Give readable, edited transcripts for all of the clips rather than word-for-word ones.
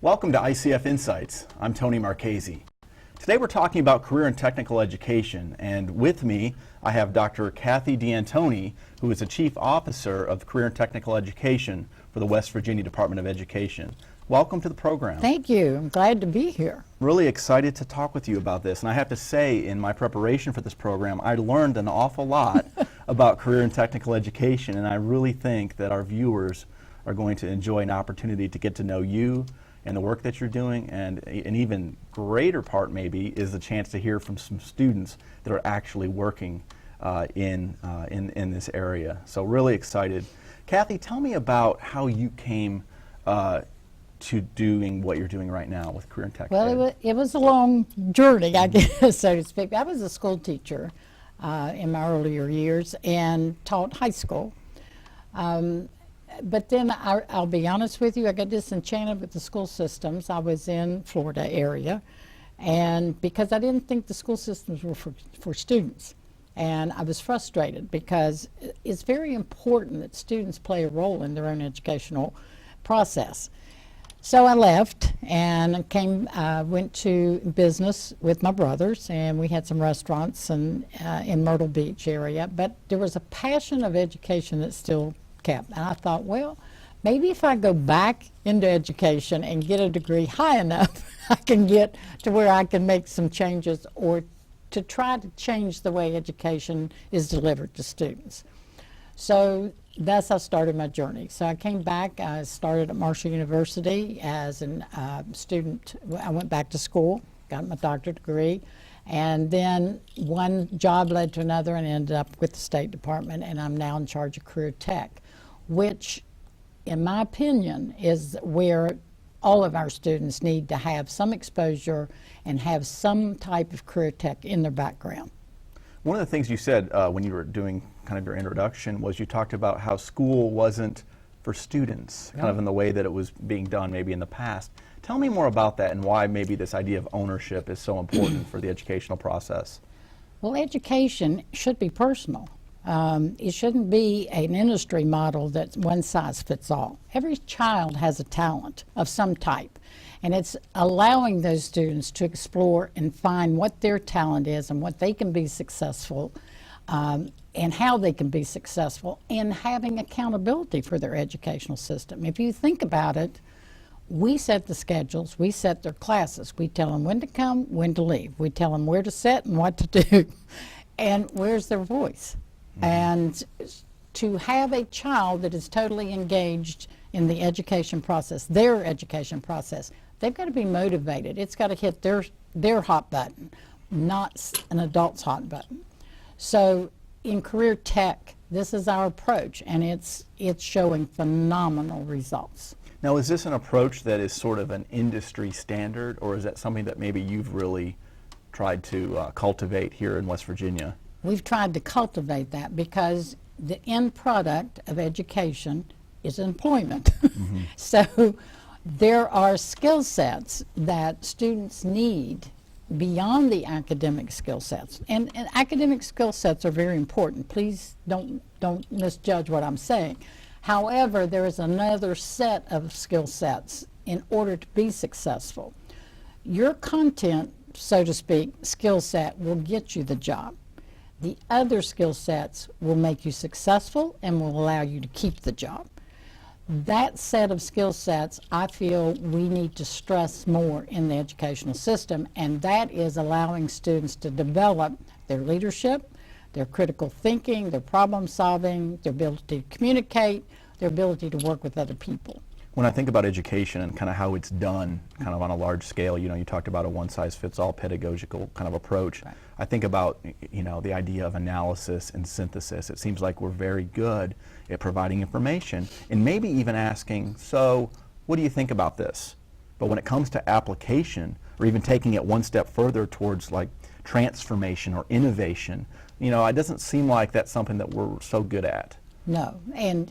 Welcome to ICF Insights. I'm Tony Marchese. Today we're talking about career and technical education, and with me I have Dr. Kathy D'Antoni, who is the Chief Officer of Career and Technical Education for the West Virginia Department of Education. Welcome to the program. Thank you. I'm glad to be here. Really excited to talk with you about this, and I have to say, in my preparation for this program, I learned an awful lot about career and technical education, and I really think that our viewers are going to enjoy an opportunity to get to know you and the work that you're doing, and an even greater part maybe is the chance to hear from some students that are actually working in this area. So really excited. Kathy, tell me about how you came to doing what you're doing right now with Career and Tech Ed. Well, it was a long journey, I guess, so to speak. I was a school teacher in my earlier years and taught high school. But then I'll be honest with you, I got disenchanted with the school systems. I was in Florida area, and because I didn't think the school systems were for students. And I was frustrated because it's very important that students play a role in their own educational process. So I left and went to business with my brothers, and we had some restaurants and in Myrtle Beach area. But there was a passion of education that still kept. And I thought, well, maybe if I go back into education and get a degree high enough, I can get to where I can make some changes or to try to change the way education is delivered to students. So that's how I started my journey. So I came back, I started at Marshall University as a student. I went back to school, got my doctorate degree, and then one job led to another and ended up with the State Department, and I'm now in charge of career tech, which in my opinion is where all of our students need to have some exposure and have some type of career tech in their background. One of the things you said when you were doing kind of your introduction was you talked about how school wasn't for students, kind of in the way that it was being done maybe in the past. Tell me more about that and why maybe this idea of ownership is so important for the educational process. Well, education should be personal. It shouldn't be an industry model that's one size fits all. Every child has a talent of some type, and it's allowing those students to explore and find what their talent is and what they can be successful and how they can be successful, and having accountability for their educational system. If you think about it, we set the schedules, we set their classes, we tell them when to come, when to leave, we tell them where to sit and what to do, and where's their voice. And to have a child that is totally engaged in the education process, their education process, they've got to be motivated. It's got to hit their hot button, not an adult's hot button. So in career tech, this is our approach, and it's showing phenomenal results. Now, is this an approach that is sort of an industry standard, or is that something that maybe you've really tried to cultivate here in West Virginia? We've tried to cultivate that because the end product of education is employment. So there are skill sets that students need beyond the academic skill sets. And academic skill sets are very important. Please don't misjudge what I'm saying. However, there is another set of skill sets in order to be successful. Your content, so to speak, skill set will get you the job. The other skill sets will make you successful and will allow you to keep the job. That set of skill sets, I feel we need to stress more in the educational system, and that is allowing students to develop their leadership, their critical thinking, their problem solving, their ability to communicate, their ability to work with other people. When I think about education and kind of how it's done kind of on a large scale, you know, you talked about a one-size-fits-all pedagogical kind of approach. Right. I think about, you know, the idea of analysis and synthesis. It seems like we're very good at providing information and maybe even asking, so what do you think about this? But when it comes to application or even taking it one step further towards like transformation or innovation, you know, it doesn't seem like that's something that we're so good at. No, and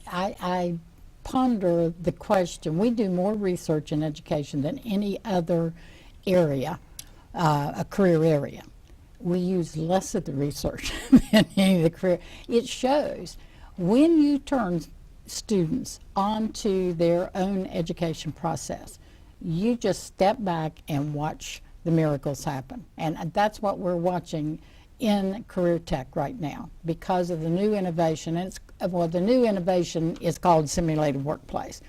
I ponder the question. We do more research in education than any other area, a career area. We use less of the research than any of the career. It shows when you turn students onto their own education process, you just step back and watch the miracles happen. And that's what we're watching in career tech right now because of the new innovation. And the new innovation is called simulated workplace.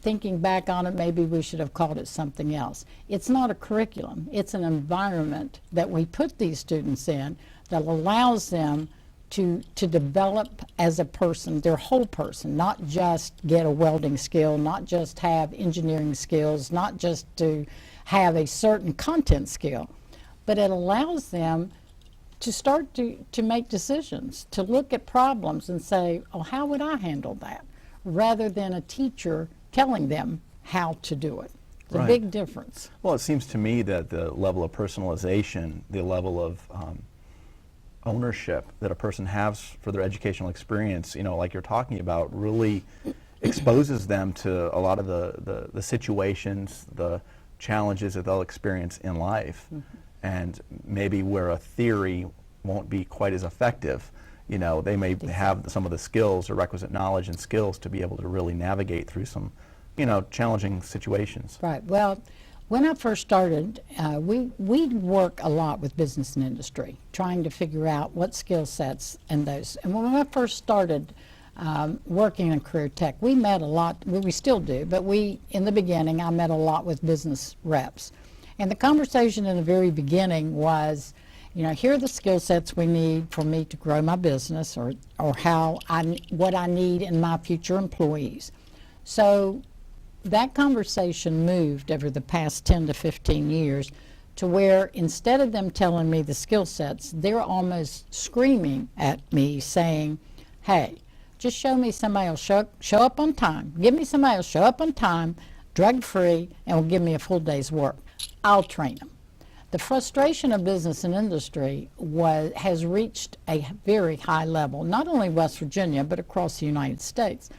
Thinking back on it, maybe we should have called it something else. It's not a curriculum. It's an environment that we put these students in that allows them to develop as a person, their whole person, not just get a welding skill, not just have engineering skills, not just to have a certain content skill, but it allows them to start to make decisions, to look at problems and say, oh, how would I handle that? Rather than a teacher telling them how to do it. It's a big difference. Well, it seems to me that the level of personalization, the level of ownership that a person has for their educational experience, you know, like you're talking about, really exposes them to a lot of the situations, the challenges that they'll experience in life. And maybe where a theory won't be quite as effective, you know, they may have some of the skills or requisite knowledge and skills to be able to really navigate through some, you know, challenging situations. Right. Well, when I first started, we work a lot with business and industry, trying to figure out what skill sets and those. And when I first started working in career tech, we met a lot, well, we still do, but in the beginning, I met a lot with business reps. And the conversation in the very beginning was, you know, here are the skill sets we need for me to grow my business or what I need in my future employees. So that conversation moved over the past 10 to 15 years to where instead of them telling me the skill sets, they're almost screaming at me saying, hey, just show me somebody who'll show up on time. Give me somebody who'll show up on time, drug-free, and will give me a full day's work. I'll train them. The frustration of business and industry has reached a very high level, not only West Virginia, but across the United States.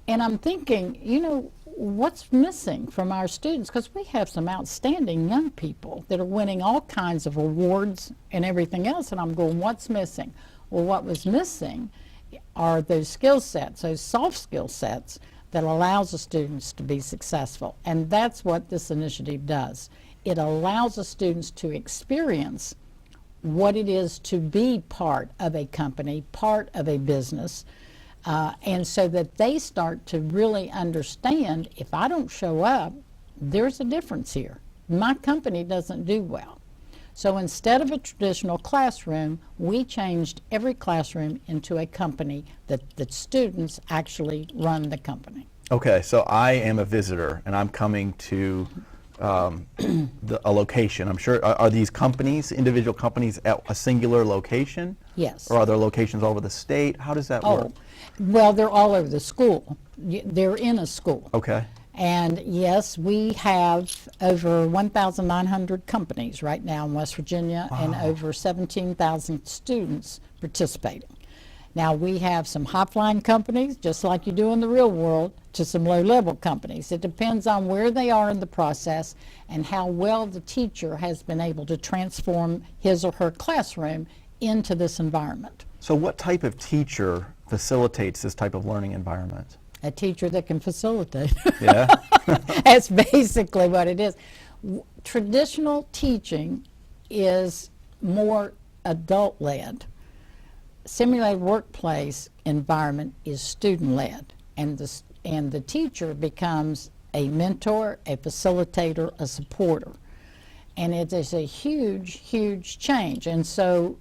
And I'm thinking, you know, what's missing from our students? Because we have some outstanding young people that are winning all kinds of awards and everything else, and I'm going, what's missing? Well, what was missing are those skill sets, those soft skill sets that allows the students to be successful. And that's what this initiative does. It allows the students to experience what it is to be part of a company, part of a business, and so that they start to really understand, if I don't show up, there's a difference here. My company doesn't do well. So instead of a traditional classroom, we changed every classroom into a company that the students actually run the company. Okay, so I am a visitor and I'm coming to a location. I'm sure, are these companies, individual companies at a singular location? Yes. Or are there locations all over the state? How does that work? Well, they're all over the school. They're in a school. Okay. And yes, we have over 1,900 companies right now in West Virginia and over 17,000 students participating. Now we have some high-flying companies, just like you do in the real world, to some low-level companies. It depends on where they are in the process and how well the teacher has been able to transform his or her classroom into this environment. So what type of teacher facilitates this type of learning environment? A teacher that can facilitate. Yeah. That's basically what it is. Traditional teaching is more adult-led. Simulated workplace environment is student-led, and the teacher becomes a mentor, a facilitator, a supporter. And it is a huge, huge change. And so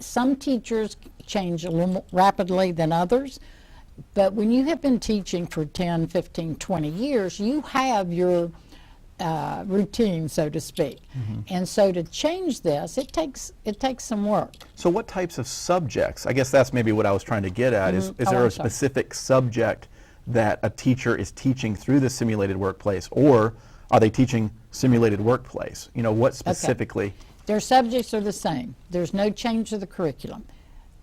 some teachers change a little more rapidly than others. But when you have been teaching for 10, 15, 20 years, you have your routine, so to speak. And so to change this, it takes some work. So what types of subjects, I guess that's maybe what I was trying to get at, is there a specific subject that a teacher is teaching through the simulated workplace, or are they teaching simulated workplace? You know, what specifically? Okay. Their subjects are the same. There's no change to the curriculum.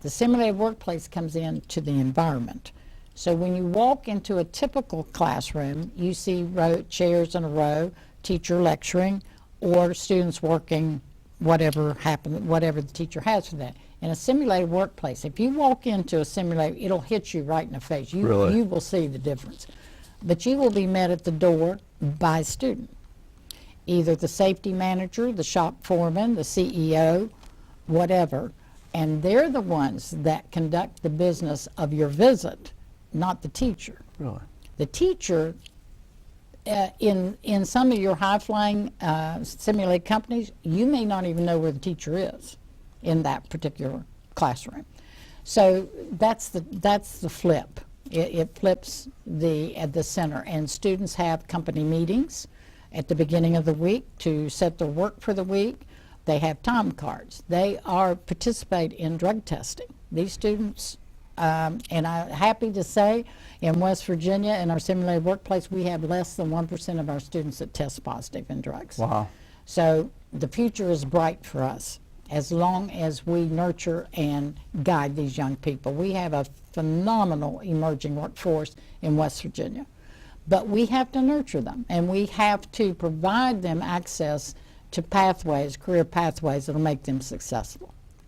The simulated workplace comes into the environment. So when you walk into a typical classroom, you see chairs in a row, teacher lecturing, or students working, whatever the teacher has for that. In a simulated workplace, if you walk into a simulated, it'll hit you right in the face. Really? You will see the difference. but you will be met at the door by a student, either the safety manager, the shop foreman, the CEO, whatever, and they're the ones that conduct the business of your visit, not the teacher. Really? The teacher, in some of your high-flying simulated companies, you may not even know where the teacher is in that particular classroom. So that's the flip. It flips at the center, and students have company meetings at the beginning of the week to set their work for the week. They have time cards. They participate in drug testing. These students, and I'm happy to say, in West Virginia, in our simulated workplace, we have less than 1% of our students that test positive in drugs. Wow. So the future is bright for us as long as we nurture and guide these young people. We have a phenomenal emerging workforce in West Virginia, but we have to nurture them, and we have to provide them access to pathways, career pathways that will make them successful.